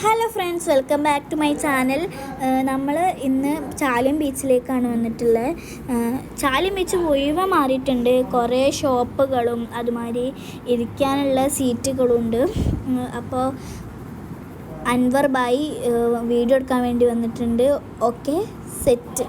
Hello friends, welcome back to my channel. നമ്മൾ ഇന്ന് ചാലിയം ബീച്ചിലേക്കാണ് വന്നിട്ടുള്ളത്. ചാലിയം ബീച്ച് മുഴുവൻ മാറിയിട്ടുണ്ട്. കുറേ ഷോപ്പുകളും അതുമാതിരി ഇരിക്കാനുള്ള സീറ്റുകളുണ്ട്. അപ്പോൾ അൻവർ ബായി വീഡിയോ എടുക്കാൻ വേണ്ടി വന്നിട്ടുണ്ട്. Okay, set.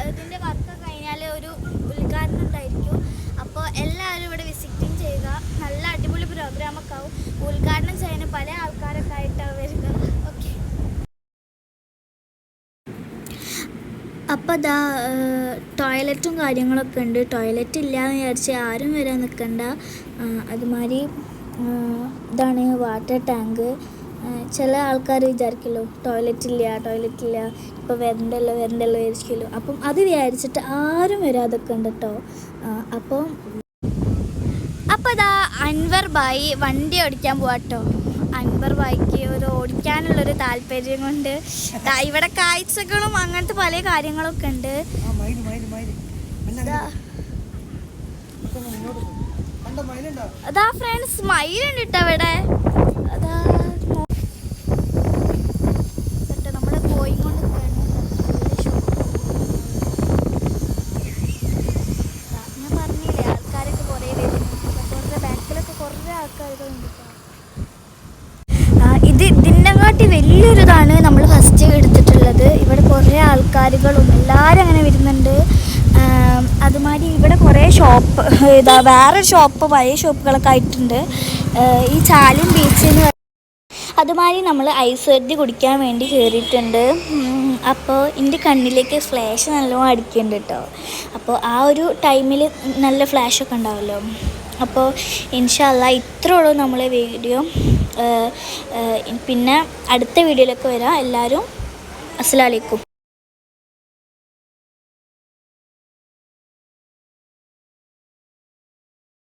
ഇതിൻ്റെ വർക്ക് കഴിഞ്ഞാൽ ഒരു ഉദ്ഘാടനം ഉണ്ടായിരിക്കും. അപ്പോൾ എല്ലാവരും ഇവിടെ വിസിറ്റിംഗ് ചെയ്യുക. നല്ല അടിപൊളി പ്രോഗ്രാമൊക്കെ ആവും. ഉദ്ഘാടനം ചെയ്യാൻ പല ആൾക്കാരൊക്കെ ആയിട്ടാണ് വരിക. ഓക്കെ, അപ്പോൾ അതാ ടോയ്ലറ്റും കാര്യങ്ങളൊക്കെ ഉണ്ട്. ടോയ്ലറ്റ് ഇല്ലയെന്ന് വിചാരിച്ച് ആരും വരാൻ നിൽക്കണ്ട. അതുമാതിരി ഇതാണ് വാട്ടർ ടാങ്ക്. ചില ആൾക്കാർ വിചാരിക്കുമല്ലോ ടോയ്ലറ്റ് ഇല്ല, ഇപ്പോൾ വരണ്ടല്ലോ വിചാരിക്കുമല്ലോ. അപ്പം അത് വിചാരിച്ചിട്ട് ആരും വരാതൊക്കെ ഉണ്ട് കേട്ടോ. അപ്പോൾ അതാ അൻവർ ബായി വണ്ടി ഓടിക്കാൻ പോവാട്ടോ. അൻവർ ബായിക്ക് ഓടിക്കാനുള്ളൊരു താല്പര്യം കൊണ്ട് ഇവിടെ കാഴ്ചകളും അങ്ങനത്തെ പല കാര്യങ്ങളൊക്കെ ഉണ്ട്. അതാ ഫ്രണ്ട്സ്, മയിലുണ്ട് കേട്ടോ ഇവിടെ. അതാ നമ്മള് പോയിക്കൊണ്ട് ഞാൻ പറഞ്ഞില്ലേ, ആൾക്കാരൊക്കെ കുറേ വരും. കുറേ ബാക്കിലൊക്കെ കുറേ ആൾക്കാരുകളുണ്ട്. ഇതിനെക്കാട്ടി വലിയൊരിതാണ് നമ്മൾ ഫസ്റ്റ് എടുത്തിട്ടുള്ളത്. ഇവിടെ കുറേ ആൾക്കാരുകളും എല്ലാവരും അങ്ങനെ വരുന്നുണ്ട്. അതുമാതിരി ഇവിടെ കുറേ ഷോപ്പ്, വേറൊരു ഷോപ്പ്, പഴയ ഷോപ്പുകളൊക്കെ ആയിട്ടുണ്ട് ഈ ചാലിയം ബീച്ചിൽ. അതുമാതിരി നമ്മൾ ഐസ് വരട്ടി കുടിക്കാൻ വേണ്ടി കയറിയിട്ടുണ്ട്. അപ്പോൾ എൻ്റെ കണ്ണിലേക്ക് ഫ്ലാഷ് നല്ലോണം അടിക്കുന്നുണ്ട് കേട്ടോ. അപ്പോൾ ആ ഒരു ടൈമിൽ നല്ല ഫ്ലാഷൊക്കെ ഉണ്ടാവുമല്ലോ. അപ്പോൾ ഇൻഷാ അല്ലാഹ് ഇത്രേ ഉള്ളൂ നമ്മളെ വീഡിയോ. പിന്നെ അടുത്ത വീഡിയോയിലൊക്കെ വരാം. എല്ലാവരും അസ്സലാമു അലൈക്കും.